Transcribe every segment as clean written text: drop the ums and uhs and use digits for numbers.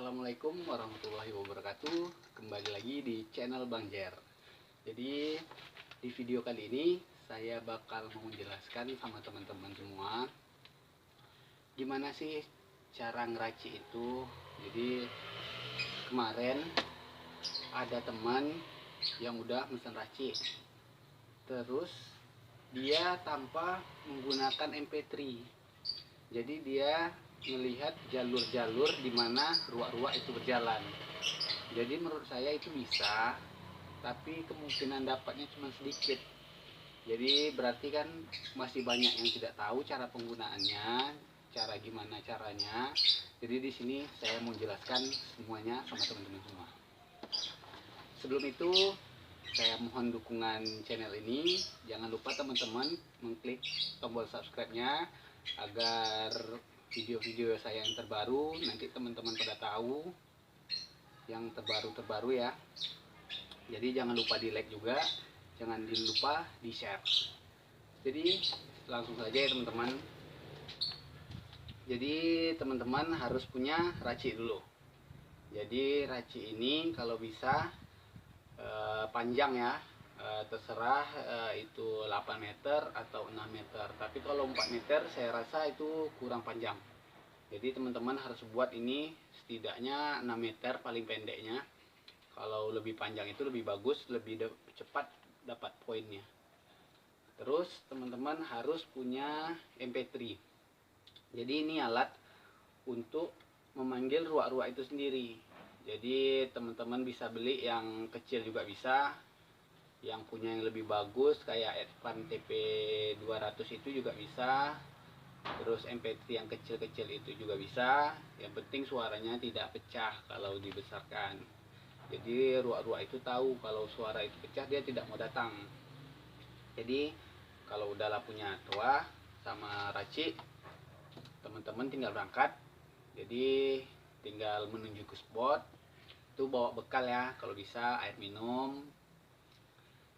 Assalamualaikum warahmatullahi wabarakatuh. Kembali lagi di channel Bang Jer. Jadi di video kali ini saya bakal mau menjelaskan sama teman-teman semua gimana sih cara ngeracik itu. Jadi kemarin ada teman yang udah pesan racik, terus dia tanpa menggunakan MP3. Jadi dia melihat jalur-jalur di mana ruak-ruak itu berjalan. Jadi menurut saya itu bisa, tapi kemungkinan dapatnya cuma sedikit. Jadi berarti kan masih banyak yang tidak tahu cara penggunaannya, cara gimana caranya. Jadi di sini saya mau jelaskan semuanya sama teman-teman semua. Sebelum itu saya mohon dukungan channel ini. Jangan lupa teman-teman mengklik tombol subscribe-nya agar video-video saya yang terbaru nanti teman-teman pada tahu yang terbaru ya. Jadi jangan lupa di like juga, jangan lupa di share. Jadi langsung saja ya teman-teman. Jadi teman-teman harus punya racik dulu. Jadi racik ini kalau bisa panjang ya, terserah itu 8 meter atau 6 meter. Tapi kalau 4 meter saya rasa itu kurang panjang. Jadi teman-teman harus buat ini setidaknya 6 meter paling pendeknya. Kalau lebih panjang itu lebih bagus, lebih cepat dapat poinnya. Terus teman-teman harus punya MP3. Jadi ini alat untuk memanggil ruak-ruak itu sendiri. Jadi teman-teman bisa beli yang kecil juga bisa, yang punya yang lebih bagus kayak Advan TP200 itu juga bisa. Terus MP3 yang kecil-kecil itu juga bisa. Yang penting suaranya tidak pecah kalau dibesarkan. Jadi ruak-ruak itu tahu kalau suara itu pecah dia tidak mau datang. Jadi kalau udahlah punya toa sama racik, teman-teman tinggal berangkat. Jadi tinggal menuju ke spot. Itu bawa bekal ya, kalau bisa air minum.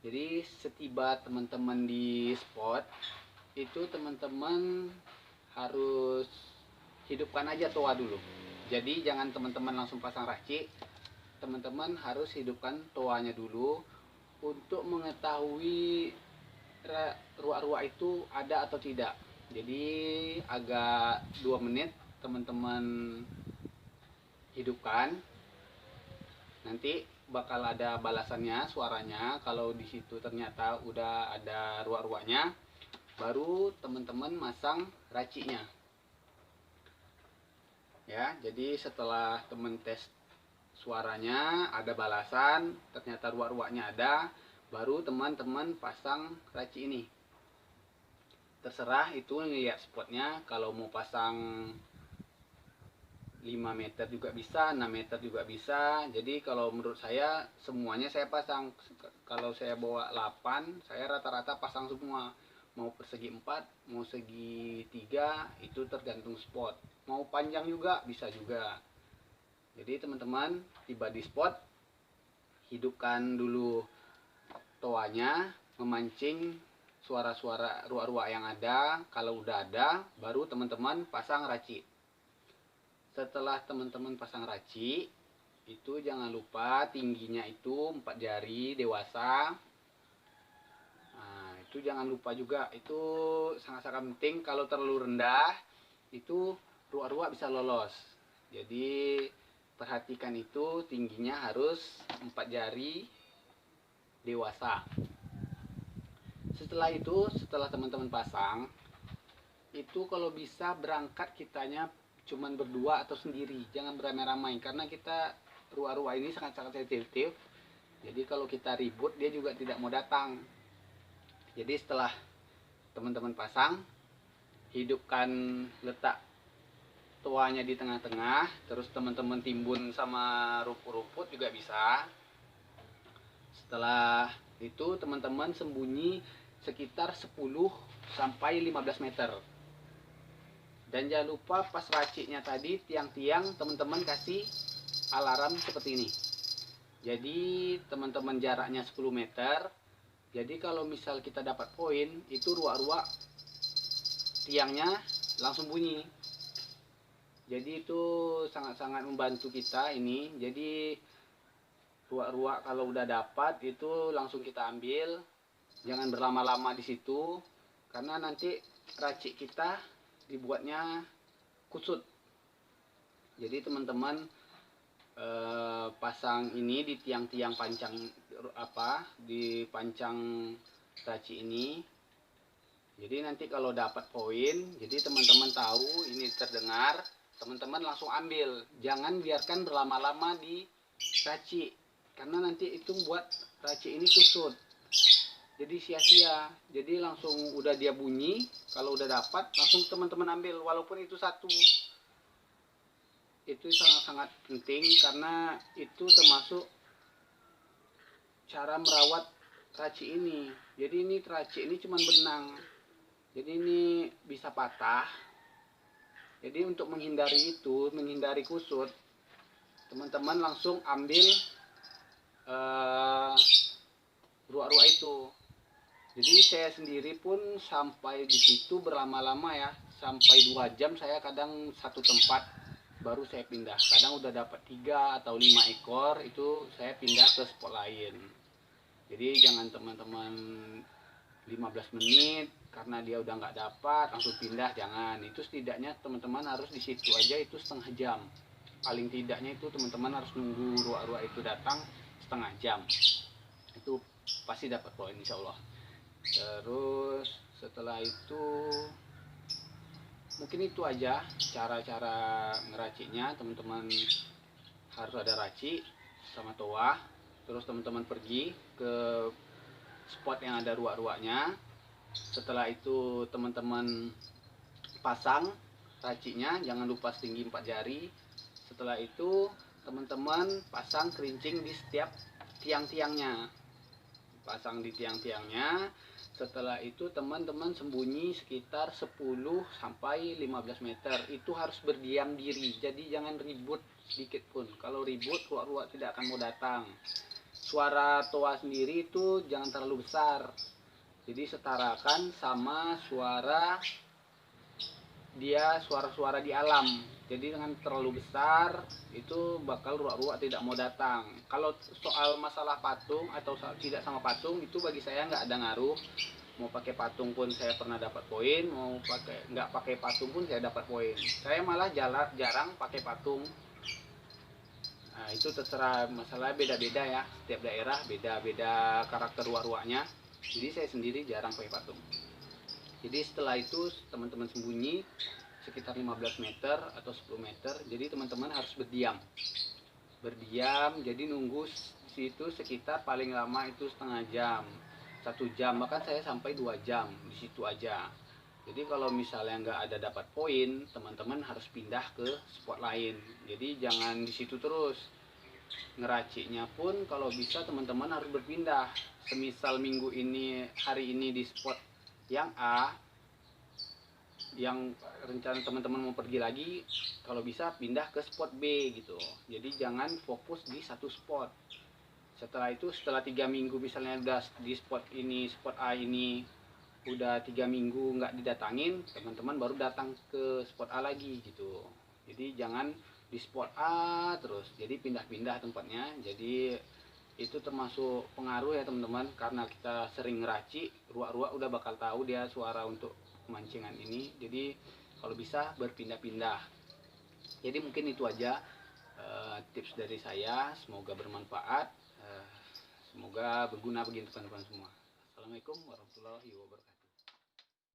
Jadi setiba teman-teman di spot itu teman-teman harus hidupkan aja toa dulu. Jadi jangan teman-teman langsung pasang racik. Teman-teman harus hidupkan toanya dulu untuk mengetahui ruak-ruak itu ada atau tidak. Jadi agak 2 menit teman-teman hidupkan. Nanti bakal ada balasannya suaranya. Kalau di situ ternyata udah ada ruak-ruaknya, baru teman-teman masang raciknya ya. Jadi setelah teman tes suaranya ada balasan, ternyata ruak-ruaknya ada, baru teman-teman pasang racik ini. Terserah itu lihat spotnya, kalau mau pasang 5 meter juga bisa, 6 meter juga bisa. Jadi kalau menurut saya semuanya saya pasang. Kalau saya bawa 8, saya rata-rata pasang semua. Mau persegi 4, mau segi 3, itu tergantung spot. Mau panjang juga bisa juga. Jadi teman-teman tiba di spot, hidupkan dulu toanya, memancing suara-suara ruak-ruak yang ada. Kalau udah ada, baru teman-teman pasang racik. Setelah teman-teman pasang racik, itu jangan lupa tingginya itu 4 jari dewasa. Nah, itu jangan lupa juga, itu sangat-sangat penting. Kalau terlalu rendah, itu ruak-ruak bisa lolos. Jadi perhatikan itu tingginya harus 4 jari dewasa. Setelah itu, setelah teman-teman pasang, itu kalau bisa berangkat kitanya cuman berdua atau sendiri, jangan beramai-ramai karena kita ruak-ruak ini sangat-sangat sensitif. Jadi kalau kita ribut dia juga tidak mau datang. Jadi setelah teman-teman pasang, hidupkan, letak toanya di tengah-tengah, terus teman-teman timbun sama rumput-rumput juga bisa. Setelah itu teman-teman sembunyi sekitar 10 sampai 15 meter. Dan jangan lupa pas raciknya tadi tiang-tiang teman-teman kasih alarm seperti ini. Jadi teman-teman jaraknya 10 meter. Jadi kalau misal kita dapat poin, itu ruak-ruak tiangnya langsung bunyi. Jadi itu sangat-sangat membantu kita ini. Jadi ruak-ruak kalau udah dapat itu langsung kita ambil, jangan berlama-lama di situ karena nanti racik kita dibuatnya kusut. Jadi teman-teman pasang ini di tiang-tiang pancang di pancang racik ini. Jadi nanti kalau dapat poin, jadi teman-teman tahu ini terdengar, teman-teman langsung ambil. Jangan biarkan berlama-lama di racik, karena nanti itu buat racik ini kusut. Jadi sia-sia. Jadi langsung udah dia bunyi, kalau udah dapat langsung teman-teman ambil, walaupun itu satu. Itu sangat-sangat penting karena itu termasuk cara merawat racik ini. Jadi ini racik ini cuma benang. Jadi ini bisa patah. Jadi untuk menghindari itu, menghindari kusut, teman-teman langsung ambil ruak-ruak itu. Jadi saya sendiri pun sampai di situ berlama-lama ya, sampai 2 jam saya kadang satu tempat baru saya pindah. Kadang udah dapat 3 atau 5 ekor itu saya pindah ke spot lain. Jadi jangan teman-teman 15 menit karena dia udah nggak dapat langsung pindah, jangan. Itu setidaknya teman-teman harus di situ aja itu setengah jam. Paling tidaknya itu teman-teman harus nunggu ruak-ruak itu datang setengah jam. Itu pasti dapat poin insya Allah. Terus setelah itu mungkin itu aja cara-cara ngeraciknya. Teman-teman harus ada racik sama toa. Terus teman-teman pergi ke spot yang ada ruak-ruaknya. Setelah itu teman-teman pasang raciknya, jangan lupa setinggi 4 jari. Setelah itu teman-teman pasang kerincing di setiap tiang-tiangnya, pasang di tiang-tiangnya. Setelah itu teman-teman sembunyi sekitar 10 sampai 15 meter. Itu harus berdiam diri, jadi jangan ribut sedikit pun. Kalau ribut ruak-ruak tidak akan mau datang. Suara toa sendiri itu jangan terlalu besar, jadi setarakan sama suara-suara di alam. Jadi dengan terlalu besar itu bakal ruak-ruak tidak mau datang. Kalau soal masalah patung atau tidak sama patung itu bagi saya nggak ada ngaruh. Mau pakai patung pun saya pernah dapat poin, mau nggak pakai patung pun saya dapat poin. Saya malah jarang pakai patung. Nah, itu terserah, masalah beda-beda ya, setiap daerah beda-beda karakter ruak-ruaknya. Jadi saya sendiri jarang pakai patung. Jadi setelah itu teman-teman sembunyi sekitar 15 meter atau 10 meter. Jadi teman-teman harus berdiam. Jadi nunggu situ sekitar paling lama itu setengah jam, 1 jam, bahkan saya sampai 2 jam di situ aja. Jadi kalau misalnya nggak ada dapat poin, teman-teman harus pindah ke spot lain. Jadi jangan di situ terus. Ngeraciknya pun kalau bisa teman-teman harus berpindah. Semisal minggu ini, hari ini di spot yang A, yang rencana teman-teman mau pergi lagi, kalau bisa pindah ke spot B gitu. Jadi jangan fokus di satu spot. Setelah itu, setelah 3 minggu misalnya udah di spot ini, spot A ini udah 3 minggu nggak didatangin, teman-teman baru datang ke spot A lagi gitu. Jadi jangan di spot A terus, jadi pindah-pindah tempatnya. Jadi itu termasuk pengaruh ya teman-teman, karena kita sering ngeracik, ruak-ruak udah bakal tahu dia suara untuk pemancingan ini. Jadi kalau bisa berpindah-pindah. Jadi mungkin itu aja tips dari saya, semoga bermanfaat, semoga berguna bagi teman-teman semua. Assalamualaikum warahmatullahi wabarakatuh.